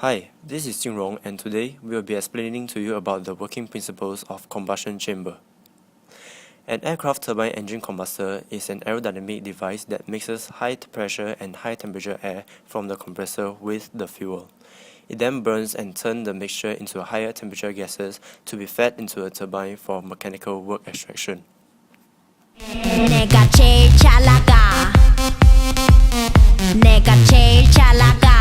Hi, this is Jingrong, and today we will be explaining to you about the working principles of combustion chamber. An aircraft turbine engine combustor is an aerodynamic device that mixes high pressure and high temperature air from the compressor with the fuel. It then burns and turns the mixture into higher temperature gases to be fed into a turbine for mechanical work extraction. 내가 제일 잘 나가. 내가 제일 잘 나가.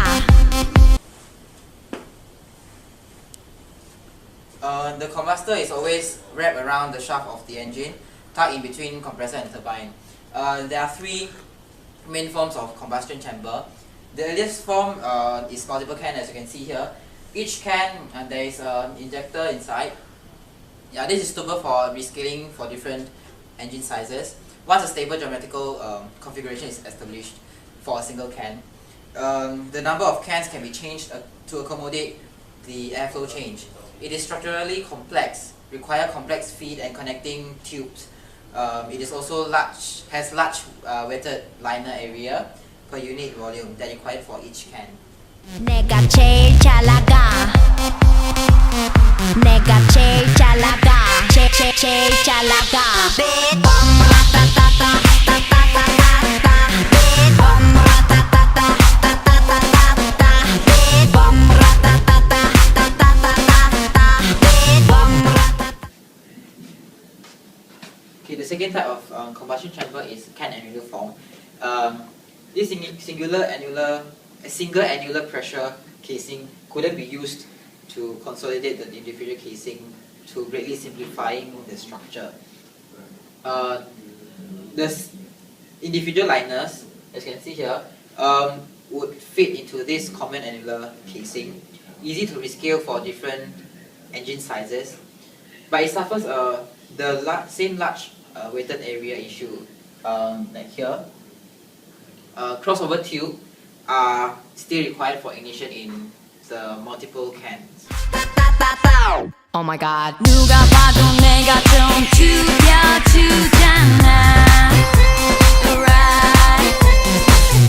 The combustor is always wrapped around the shaft of the engine, tucked in between compressor and turbine. There are three main forms of combustion chamber. The earliest form is multiple can, as you can see here. Each can there is an injector inside. Yeah, this is suitable for rescaling for different engine sizes. Once a stable geometrical configuration is established for a single can, the number of cans can be changed to accommodate the airflow change. It is structurally complex, require complex feed and connecting tubes. It is also has large weighted liner area per unit volume that required for each can. 내가 제일 잘 나가. 내가 제일 잘 나가. 제일 잘 나가. Big bomb ratatata tatatata. Big bomb ratatata tatatata. Big bomb ratatata tatatata. Big bomb ratatata. Okay, the second type of combustion chamber is can annular form. This single annular pressure casing couldn't be used to consolidate the individual casing, to greatly simplifying the structure. The individual liners, as you can see here, would fit into this common annular casing, easy to rescale for different engine sizes, but it suffers the same large weighted area issue, like here. Crossover tube are still required for ignition in the multiple cans. Oh my god. 누가 봐도 내가 좀 죽여주잖아. Alright.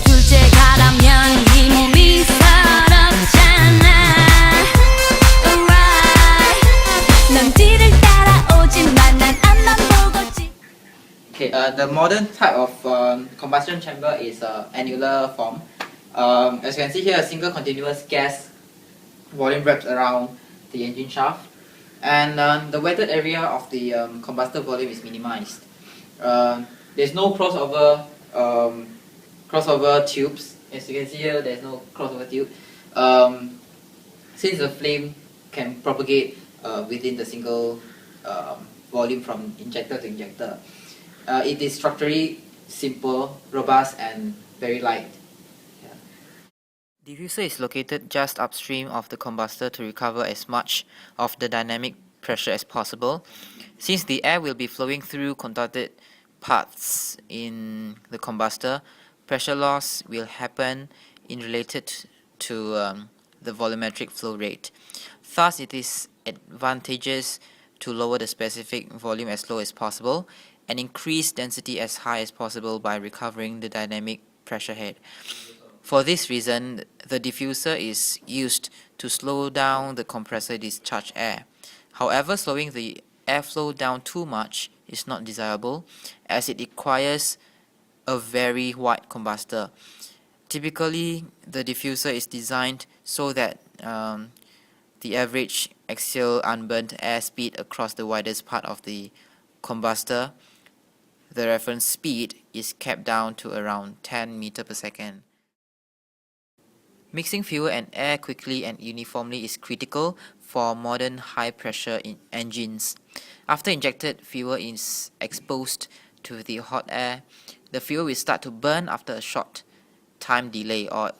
둘째 가라면 이 몸이 서럽잖아. Alright. 넌 뒤를 따라오지만 난 앞만 보고지. Okay, the modern type of combustion chamber is annular form. As you can see here, a single continuous gas volume wraps around the engine shaft, and the weighted area of the combustor volume is minimized. There's no crossover tubes. As you can see here, there's no crossover tube. Since the flame can propagate within the single volume from injector to injector. It is structurally simple, robust, and very light. Yeah. Diffuser is located just upstream of the combustor to recover as much of the dynamic pressure as possible. Since the air will be flowing through conducted paths in the combustor, pressure loss will happen in related to the volumetric flow rate. Thus, it is advantageous to lower the specific volume as low as possible and increase density as high as possible by recovering the dynamic pressure head. For this reason, the diffuser is used to slow down the compressor discharge air. However, slowing the airflow down too much is not desirable, as it requires a very wide combustor. Typically, the diffuser is designed so that the average axial unburned air speed across the widest part of the combustor, the reference speed, is kept down to around 10 meters per second. Mixing fuel and air quickly and uniformly is critical for modern high-pressure engines. After injected fuel is exposed to the hot air, the fuel will start to burn after a short time delay or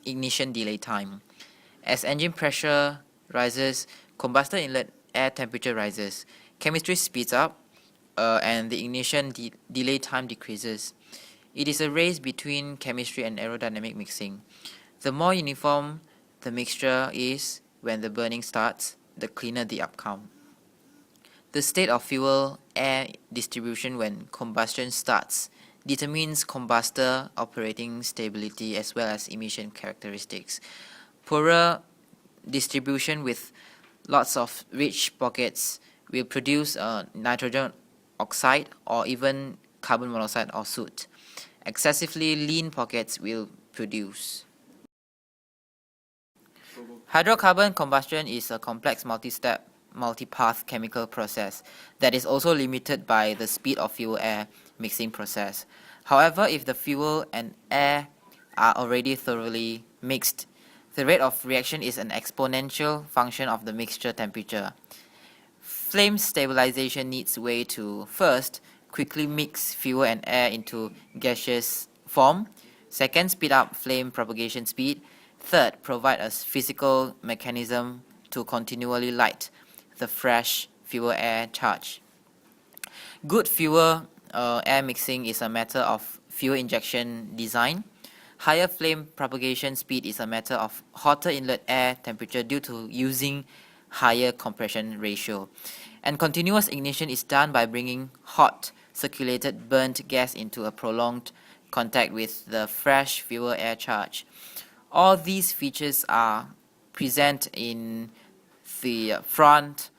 ignition delay time. As engine pressure rises, combustor inlet air temperature rises. Chemistry speeds up, and the ignition delay time decreases. It is a race between chemistry and aerodynamic mixing. The more uniform the mixture is when the burning starts, the cleaner the outcome. The state of fuel-air distribution when combustion starts determines combustor operating stability as well as emission characteristics. Poorer distribution with lots of rich pockets will produce nitrogen oxide or even carbon monoxide or soot. Excessively lean pockets will produce. Hydrocarbon combustion is a complex multi-step, multi-path chemical process that is also limited by the speed of fuel-air mixing process. However, if the fuel and air are already thoroughly mixed, the rate of reaction is an exponential function of the mixture temperature. Flame stabilization needs a way to, first, quickly mix fuel and air into gaseous form. Second, speed up flame propagation speed. Third, provide a physical mechanism to continually light the fresh fuel-air charge. Good fuel-air mixing is a matter of fuel injection design. Higher flame propagation speed is a matter of hotter inlet air temperature due to using higher compression ratio. And continuous ignition is done by bringing hot circulated burnt gas into a prolonged contact with the fresh fuel-air charge. All these features are present in the front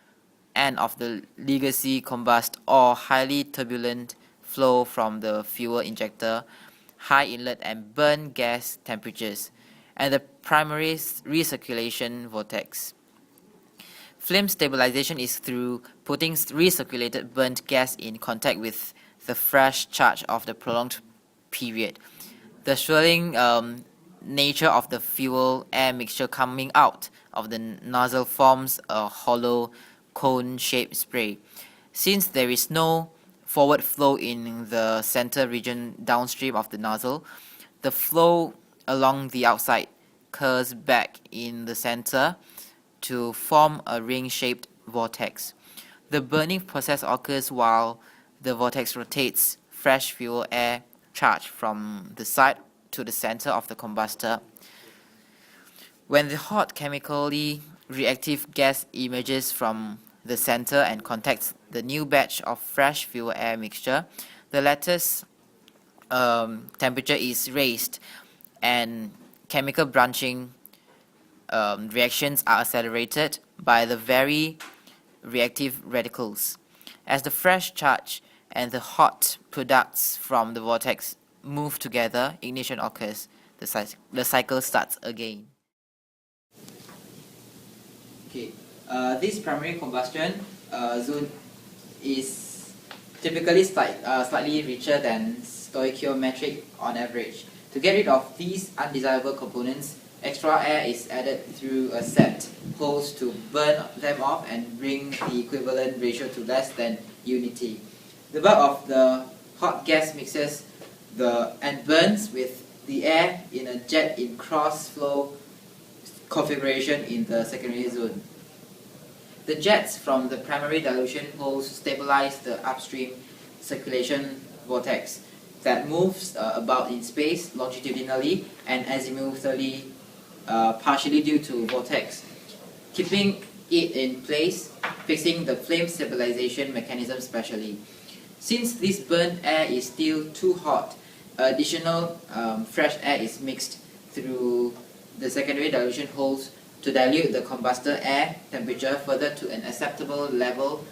end of the legacy combust or highly turbulent flow from the fuel injector, high inlet and burn gas temperatures, and the primary recirculation vortex. Flame stabilization is through putting recirculated burnt gas in contact with the fresh charge of the prolonged period. The swirling nature of the fuel-air mixture coming out of the nozzle forms a hollow cone-shaped spray. Since there is no forward flow in the center region downstream of the nozzle, the flow along the outside curves back in the center to form a ring-shaped vortex. The burning process occurs while the vortex rotates fresh fuel-air charge from the side to the center of the combustor. When the hot chemically reactive gas emerges from the center and contacts the new batch of fresh fuel-air mixture, the latter's temperature is raised and chemical branching reactions are accelerated by the very reactive radicals. As the fresh charge and the hot products from the vortex move together, ignition occurs. The cycle starts again. Okay, this primary combustion zone is typically slightly richer than stoichiometric on average. To get rid of these undesirable components, extra air is added through a set hose to burn them off and bring the equivalent ratio to less than unity. The bulk of the hot gas mixes and burns with the air in a jet in cross-flow configuration in the secondary zone. The jets from the primary dilution hose stabilize the upstream circulation vortex that moves about in space longitudinally and azimuthally, partially due to vortex, keeping it in place, fixing the flame stabilization mechanism specially. Since this burnt air is still too hot, additional fresh air is mixed through the secondary dilution holes to dilute the combustor air temperature further to an acceptable level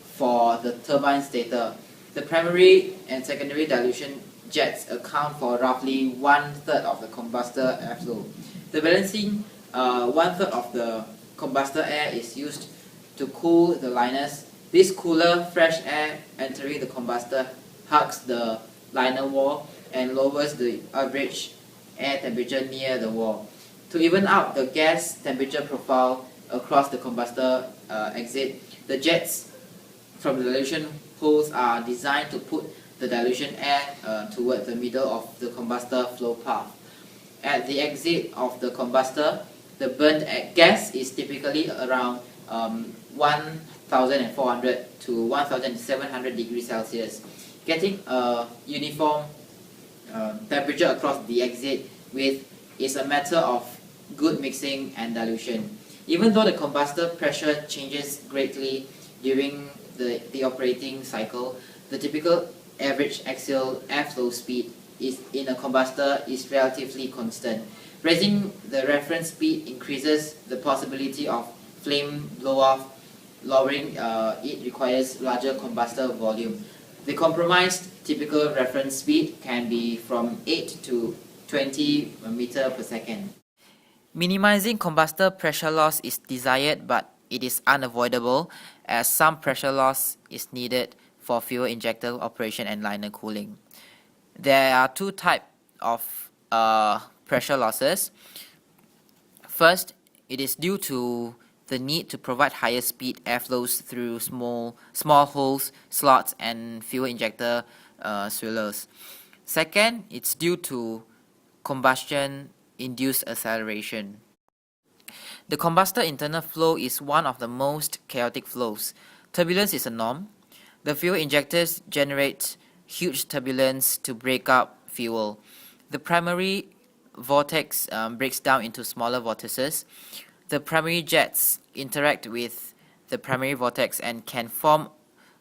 for the turbine stator. The primary and secondary dilution jets account for roughly 1/3 of the combustor airflow. The balancing 1/3 of the combustor air is used to cool the liners. This cooler, fresh air entering the combustor hugs the liner wall and lowers the average air temperature near the wall. To even out the gas temperature profile across the combustor exit, the jets from the dilution holes are designed to put the dilution air toward the middle of the combustor flow path. At the exit of the combustor, the burnt gas is typically around 1400 to 1700 degrees Celsius. Getting a uniform temperature across the exit is a matter of good mixing and dilution. Even though the combustor pressure changes greatly during the operating cycle, the typical average axial airflow speed in a combustor is relatively constant. Raising the reference speed increases the possibility of flame blow-off. Lowering it requires larger combustor volume. The compromised typical reference speed can be from 8 to 20 meter per second. Minimizing combustor pressure loss is desired, but it is unavoidable as some pressure loss is needed for fuel injector operation and liner cooling. There are two types of pressure losses. First, it is due to the need to provide higher speed airflows through small holes, slots, and fuel injector swirlers. Second, it's due to combustion-induced acceleration. The combustor internal flow is one of the most chaotic flows. Turbulence is a norm. The fuel injectors generate huge turbulence to break up fuel. The primary vortex breaks down into smaller vortices. The primary jets interact with the primary vortex and can form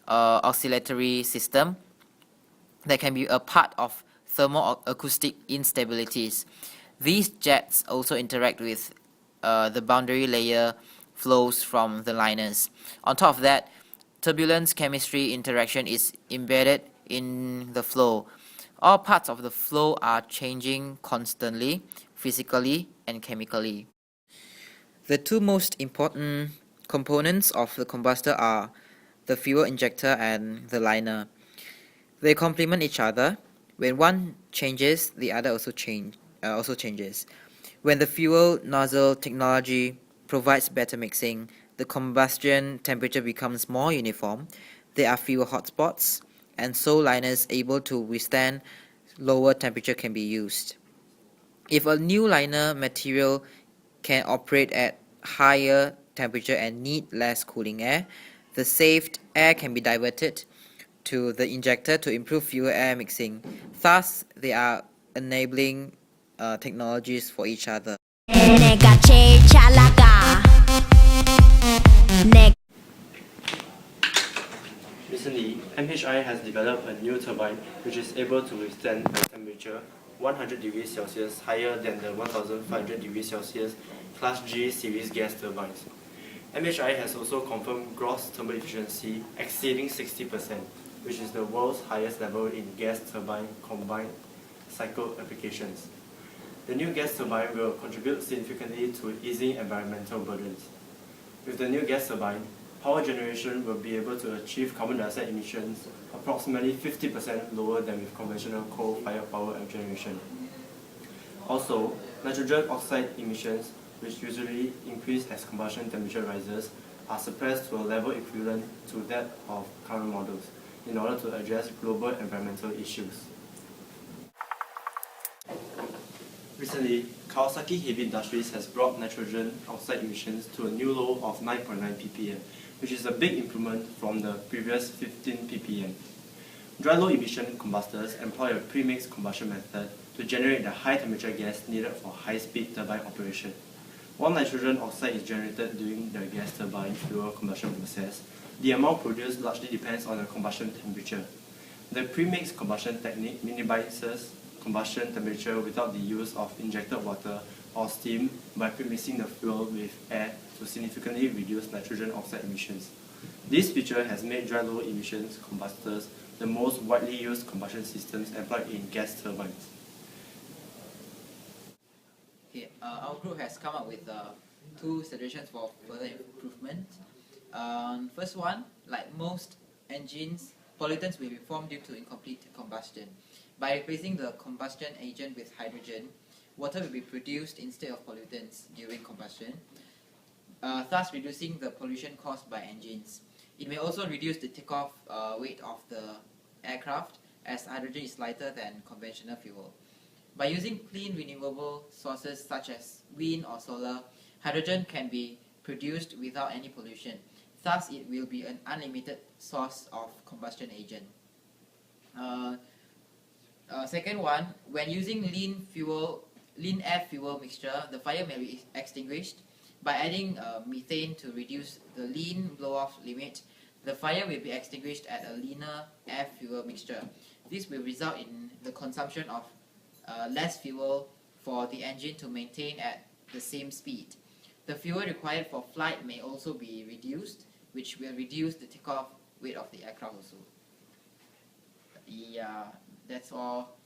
an oscillatory system that can be a part of thermoacoustic instabilities. These jets also interact with the boundary layer flows from the liners. On top of that, turbulence chemistry interaction is embedded in the flow. All parts of the flow are changing constantly, physically and chemically. The two most important components of the combustor are the fuel injector and the liner. They complement each other. When one changes, the other also changes. When the fuel nozzle technology provides better mixing, the combustion temperature becomes more uniform. There are fewer hotspots, and so liners able to withstand lower temperature can be used. If a new liner material can operate at higher temperature and need less cooling air, the saved air can be diverted to the injector to improve fuel air mixing. Thus, they are enabling technologies for each other. 내가 제일 잘 나가. Recently, MHI has developed a new turbine which is able to withstand a temperature 100 degrees Celsius higher than the 1500 degrees Celsius Class G series gas turbines. MHI has also confirmed gross thermal efficiency exceeding 60%, which is the world's highest level in gas turbine combined cycle applications. The new gas turbine will contribute significantly to easing environmental burdens. With the new gas turbine, power generation will be able to achieve carbon dioxide emissions approximately 50% lower than with conventional coal-fired power generation. Also, nitrogen oxide emissions, which usually increase as combustion temperature rises, are suppressed to a level equivalent to that of current models in order to address global environmental issues. Recently, Kawasaki Heavy Industries has brought nitrogen oxide emissions to a new low of 9.9 ppm, which is a big improvement from the previous 15 ppm. Dry low emission combustors employ a premixed combustion method to generate the high temperature gas needed for high-speed turbine operation. While nitrogen oxide is generated during the gas turbine fuel combustion process, the amount produced largely depends on the combustion temperature. The premixed combustion technique minimizes combustion temperature without the use of injected water or steam by premixing the fuel with air to significantly reduce nitrogen oxide emissions. This feature has made dry low emissions combustors the most widely used combustion systems employed in gas turbines. Okay, our group has come up with two suggestions for further improvement. First one, like most engines, pollutants will be formed due to incomplete combustion. By replacing the combustion agent with hydrogen, water will be produced instead of pollutants during combustion, thus reducing the pollution caused by engines. It may also reduce the takeoff weight of the aircraft, as hydrogen is lighter than conventional fuel. By using clean renewable sources such as wind or solar, hydrogen can be produced without any pollution. Thus, it will be an unlimited source of combustion agent. Second one, when using lean air fuel mixture, the fire may be extinguished. By adding methane to reduce the lean blow-off limit, the fire will be extinguished at a leaner air fuel mixture. This will result in the consumption of less fuel for the engine to maintain at the same speed. The fuel required for flight may also be reduced, which will reduce the takeoff weight of the aircraft also. Yeah, that's all